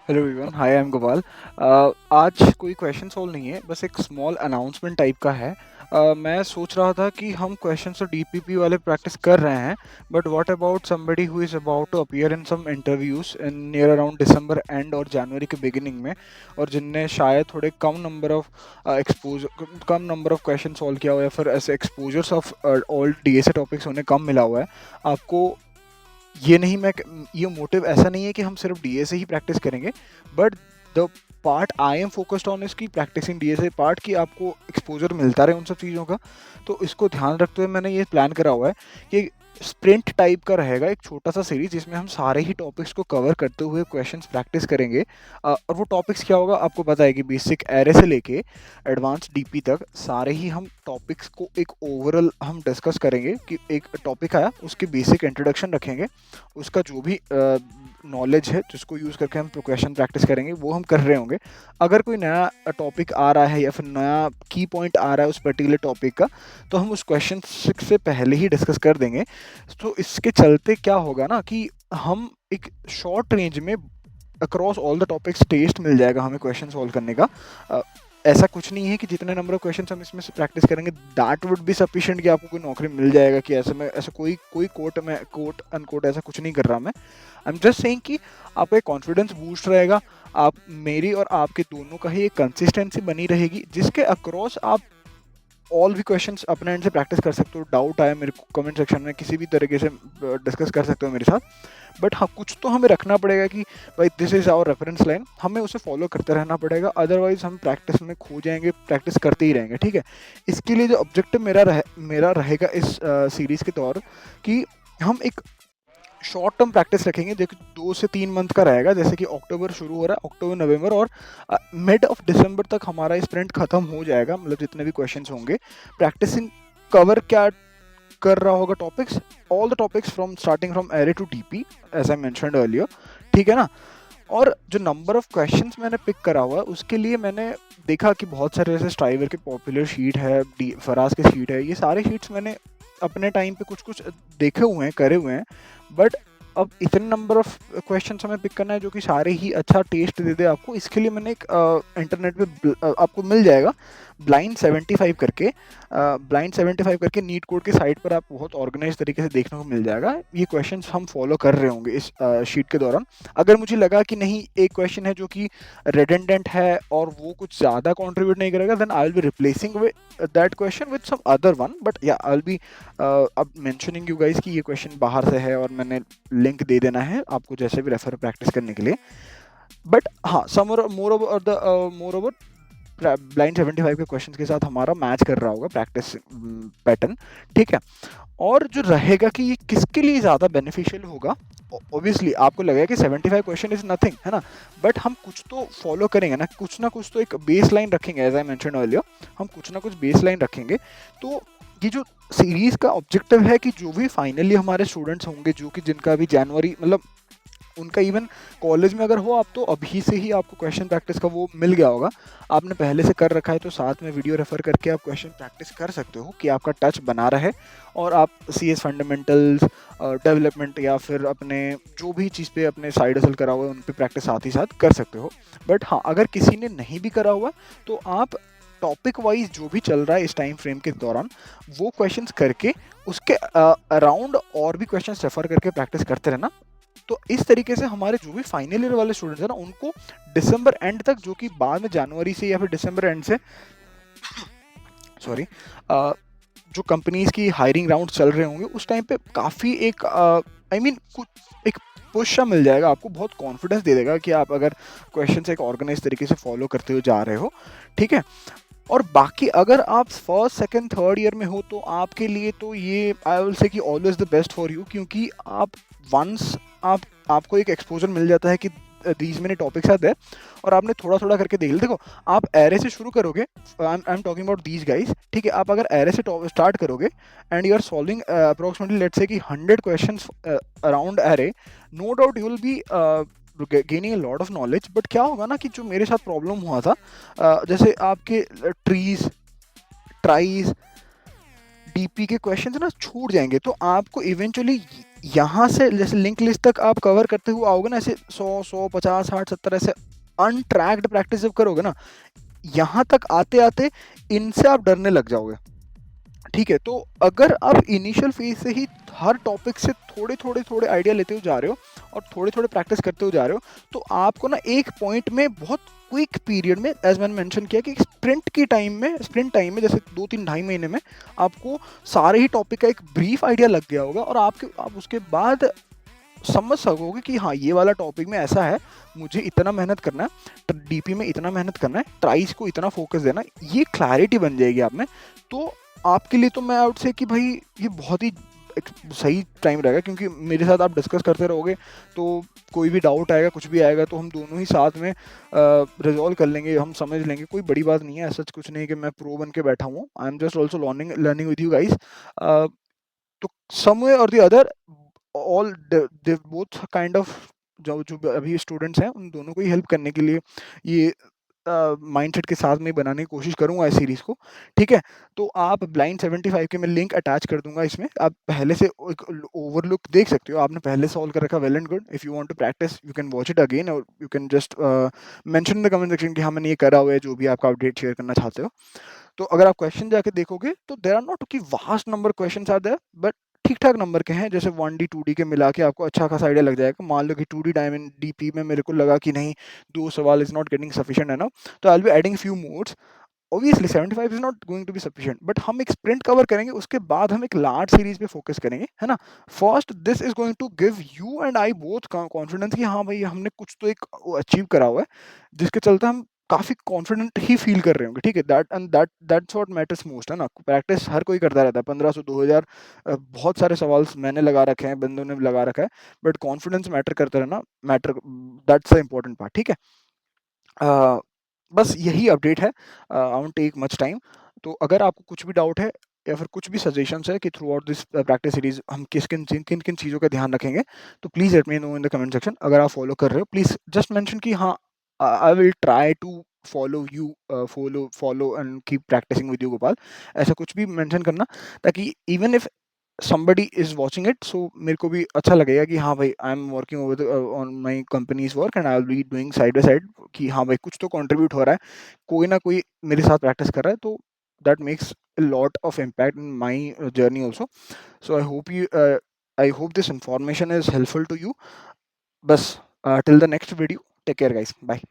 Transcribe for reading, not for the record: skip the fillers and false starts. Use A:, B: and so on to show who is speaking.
A: Hello everyone, hi I am Gopal. आज कोई question solve नहीं है, बस एक स्मॉल अनाउंसमेंट टाइप का है। मैं सोच रहा था कि हम क्वेश्चन तो डीपीपी वाले प्रैक्टिस कर रहे हैं, but what about somebody who is about to appear in some interviews in near around December and और जनवरी के बिगिनिंग में, और जिनने शायद थोड़े कम नंबर ऑफ क्वेश्चन सॉल्व किया हुआ है, या फिर ऐसे exposures of all DSA topics उन्हें कम मिला हुआ है। आपको ये नहीं मैं ये मोटिव ऐसा नहीं है कि हम सिर्फ डीए से ही प्रैक्टिस करेंगे, but the part I am focused on इसकी प्रैक्टिसिंग डीए से पार्ट की आपको एक्सपोजर मिलता रहे उन सब चीज़ों का। तो इसको ध्यान रखते हुए मैंने ये प्लान करा हुआ है कि स्प्रिंट टाइप का रहेगा, एक छोटा सा सीरीज जिसमें हम सारे ही टॉपिक्स को कवर करते हुए क्वेश्चंस प्रैक्टिस करेंगे। और वो टॉपिक्स क्या होगा आपको पता है कि बेसिक एरे से लेके एडवांस डीपी तक सारे ही हम टॉपिक्स को एक ओवरऑल हम डिस्कस करेंगे कि एक टॉपिक आया उसकी बेसिक इंट्रोडक्शन रखेंगे, उसका जो भी नॉलेज है जिसको यूज़ करके हम क्वेश्चन प्रैक्टिस करेंगे वो हम कर रहे होंगे। अगर कोई नया टॉपिक आ रहा है या फिर नया की पॉइंट आ रहा है उस पर्टिकुलर टॉपिक का, तो हम उस क्वेश्चन से पहले ही डिस्कस कर देंगे। तो इसके चलते क्या होगा ना कि हम एक शॉर्ट रेंज में across all the topics test मिल जाएगा हमें क्वेश्चन सॉल्व करने का। ऐसा कुछ नहीं है कि जितने नंबर ऑफ क्वेश्चन हम इसमें से प्रैक्टिस करेंगे दैट वुड बी सफिशिएंट कि आपको कोई नौकरी मिल जाएगा, कि ऐसे में ऐसा कोई कोट अनकोट ऐसा कुछ नहीं कर रहा मैं। आई एम जस्ट सेइंग कि आपका एक कॉन्फिडेंस बूस्ट रहेगा, आप मेरी और आपके दोनों का ही एक कंसिस्टेंसी बनी रहेगी जिसके अक्रॉस आप ऑल भी क्वेश्चंस अपने एंड से प्रैक्टिस कर सकते हो। डाउट आया मेरे को कमेंट सेक्शन में किसी भी तरीके से डिस्कस कर सकते हो मेरे साथ। बट हाँ, कुछ तो हमें रखना पड़ेगा कि भाई this is our reference line, हमें उसे फॉलो करते रहना पड़ेगा, अदरवाइज हम प्रैक्टिस में खो जाएंगे, प्रैक्टिस करते ही रहेंगे। ठीक है, इसके लिए जो ऑब्जेक्टिव मेरा रहेगा इस सीरीज़ के दौर कि हम एक शॉर्ट टर्म प्रैक्टिस रखेंगे जो कि 2 से 3 मंथ का रहेगा। जैसे कि अक्टूबर शुरू हो रहा है, अक्टूबर नवंबर और मिड ऑफ दिसंबर तक हमारा स्प्रिंट खत्म हो जाएगा, मतलब जितने भी क्वेश्चंस होंगे प्रैक्टिसिंग कवर क्या कर रहा होगा topics, all the topics from starting from array to TP as I mentioned earlier. ठीक है ना। और जो नंबर ऑफ क्वेश्चंस मैंने पिक करा हुआ है उसके लिए मैंने देखा कि बहुत सारे जैसे स्ट्राइवर के पॉपुलर शीट है, फराज के शीट है, ये सारे शीट्स मैंने अपने टाइम पे कुछ कुछ देखे हुए हैं, करे हुए हैं। बट अब इतने नंबर ऑफ क्वेश्चन हमें पिक करना है जो कि सारे ही अच्छा टेस्ट दे दे आपको। इसके लिए मैंने एक इंटरनेट पे आपको मिल जाएगा ब्लाइंड 75 करके नीट कोड की साइट पर आप बहुत ऑर्गेनाइज तरीके से देखने को मिल जाएगा। ये क्वेश्चंस हम फॉलो कर रहे होंगे इस शीट के दौरान। अगर मुझे लगा कि नहीं एक क्वेश्चन है जो कि रेडेंडेंट है और वो कुछ ज़्यादा कंट्रीब्यूट नहीं करेगा, then I will be replacing with that question with some other one. But yeah I will be अब मेंशनिंग यू गाइस कि ये क्वेश्चन बाहर से है और मैंने लिंक दे देना है आपको जैसे भी रेफर प्रैक्टिस करने के लिए। बट हाँ, सम मोर ओवर ब्लाइंड 75 के क्वेश्चंस के साथ हमारा मैच कर रहा होगा प्रैक्टिस पैटर्न। ठीक है। और जो रहेगा कि ये किसके लिए ज़्यादा बेनिफिशियल होगा, ऑब्वियसली आपको लगेगा कि 75 क्वेश्चन इज नथिंग, है ना। बट हम कुछ तो फॉलो करेंगे ना कुछ तो एक बेस लाइन रखेंगे, एज आई मेंशन अर्लियर हम कुछ ना कुछ बेस लाइन रखेंगे। तो ये जो सीरीज का ऑब्जेक्टिव है कि जो भी फाइनली हमारे स्टूडेंट्स होंगे जो कि जिनका अभी जनवरी मतलब उनका इवन कॉलेज में अगर हो आप, तो अभी से ही आपको क्वेश्चन प्रैक्टिस का वो मिल गया होगा, आपने पहले से कर रखा है, तो साथ में वीडियो रेफर करके आप क्वेश्चन प्रैक्टिस कर सकते हो कि आपका टच बना रहे और आप सी एस फंडामेंटल्स डेवलपमेंट या फिर अपने जो भी चीज़ पे अपने साइड हसल करा हुआ है उन पे प्रैक्टिस साथ ही साथ कर सकते हो। बट हाँ, अगर किसी ने नहीं भी करा हुआ तो आप टॉपिक वाइज जो भी चल रहा है इस टाइम फ्रेम के दौरान वो क्वेश्चंस करके उसके अराउंड और भी क्वेश्चंस रेफर करके प्रैक्टिस करते रहना। तो इस तरीके से हमारे जो भी फाइनल ईयर वाले स्टूडेंट्स हैं ना उनको दिसंबर एंड तक, जो कि बाद में जनवरी से या फिर दिसंबर एंड से सॉरी जो कंपनीज की हायरिंग राउंड चल रहे होंगे उस टाइम पे काफ़ी एक आई मीन कुछ एक पुश सा मिल जाएगा आपको, बहुत कॉन्फिडेंस दे देगा कि आप अगर क्वेश्चन एक ऑर्गेनाइज तरीके से फॉलो करते हुए जा रहे हो। ठीक है। और बाकी अगर आप फर्स्ट सेकंड थर्ड ईयर में हो तो आपके लिए तो ये आई विल से कि always the best for you, क्योंकि आप वंस आप आपको एक एक्सपोजर मिल जाता है कि these many topics are there और आपने थोड़ा थोड़ा करके देख लिया। देखो, आप एरे से शुरू करोगे, I am talking about these guys. ठीक है, आप अगर एरे से स्टार्ट करोगे and you are solving approximately let's say कि 100 questions around array, no doubt you will be gaining a lot of knowledge. But क्या होगा ना कि जो मेरे साथ प्रॉब्लम हुआ था, जैसे आपके ट्रीज, ट्राइज, डीपी के क्वेश्चन ना छूट जाएंगे। तो आपको इवेंचुअली यहाँ से जैसे लिंक लिस्ट तक आप कवर करते हुए आओगे ना, ऐसे 100, 150, 60, 70 ऐसे अनट्रैक्ड प्रैक्टिस जब करोगे ना, यहाँ तक आते आते इनसे आप डरने लग जाओगे। ठीक है, तो अगर आप इनिशियल फेज से ही हर टॉपिक से थोड़े थोड़े थोड़े आइडिया लेते हुए जा रहे हो और थोड़े थोड़े प्रैक्टिस करते हुए जा रहे हो, तो आपको ना एक पॉइंट में बहुत क्विक पीरियड में, एज मैंने मेंशन किया कि स्प्रिंट टाइम में जैसे 2-3 ढाई महीने में आपको सारे ही टॉपिक का एक ब्रीफ आइडिया लग गया होगा, और आप उसके बाद समझ सकोगे कि हाँ ये वाला टॉपिक में ऐसा है, मुझे इतना मेहनत करना है, डीपी में इतना मेहनत करना है, ट्राइज को इतना फोकस देना है, ये क्लैरिटी बन जाएगी आप में। तो आपके लिए तो मैं आउट से कि भाई ये बहुत ही एक सही टाइम रहेगा, क्योंकि मेरे साथ आप डिस्कस करते रहोगे, तो कोई भी डाउट आएगा, कुछ भी आएगा, तो हम दोनों ही साथ में रिजॉल्व कर लेंगे, हम समझ लेंगे, कोई बड़ी बात नहीं है। ऐसा कुछ नहीं कि मैं प्रो बन के बैठा हूँ, I am just also learning with you guys. तो समवे और the other, all they both kind of, जो जो अभी स्टूडेंट्स हैं उन दोनों को ही हेल्प करने के लिए ये माइंडसेट के साथ में बनाने की कोशिश करूंगा इस सीरीज को। ठीक है, तो आप ब्लाइंड 75 के मैं लिंक अटैच कर दूंगा इसमें, आप पहले से एक ओवरलुक देख सकते हो, आपने पहले सॉल्व कर रखा, well and good. If you want to practise you can watch it again, और you can just mention in the comment section कि हाँ मैंने ये करा हुआ है, जो भी आपका अपडेट शेयर करना चाहते हो। तो अगर आप क्वेश्चन जाके देखोगे तो देर आर नॉट की vast number question are there, but ठीक ठाक नंबर के हैं, जैसे 1D 2D के मिला के आपको अच्छा खासा आइडिया लग जाएगा। मान लो कि 2D डायमंड डीपी में मेरे को लगा कि नहीं, 2 सवाल इज नॉट गेटिंग सफिशिएंट है ना, तो I will be adding few modes. Obviously 75 is not going to be sufficient, but हम एक स्प्रिंट कवर करेंगे, उसके बाद हम एक लार्ज सीरीज पे फोकस करेंगे, है ना। First this is going to give you and I both confidence कि हाँ भाई हमने कुछ तो एक अचीव करा हुआ है, जिसके चलते हम काफी कॉन्फिडेंट ही फील कर रहे होंगे। ठीक है, दैट्स व्हाट मैटर्स मोस्ट, है ना। प्रैक्टिस हर कोई करता रहता है, 1500 2000 बहुत सारे सवाल मैंने लगा रखे हैं, बंदों ने भी लगा रखा है, बट कॉन्फिडेंस मैटर करता रहना, matter, that's the important part. ठीक है, अ, बस यही अपडेट है, I won't take much time. तो अगर आपको कुछ भी डाउट है या फिर कुछ भी सजेशंस है कि through out this practice series हम किन किन चीज़ों का ध्यान रखेंगे, तो please let me know in the comment section. अगर आप फॉलो कर रहे हो प्लीज़ जस्ट मेंशन कि हाँ I will try to follow you, follow and keep practicing with you Gopal, ऐसा कुछ भी मेंशन करना, ताकि even if somebody is watching it, so मेरे को भी अच्छा लगेगा कि हाँ भाई I am working over on my companies work and I will be doing side by side, कि हाँ भाई कुछ तो कंट्रीब्यूट हो रहा है, कोई ना कोई मेरे साथ प्रैक्टिस कर रहा है, तो that makes a lot of impact in my journey also. So I hope this information is helpful to you. बस till the next video, take care guys, bye.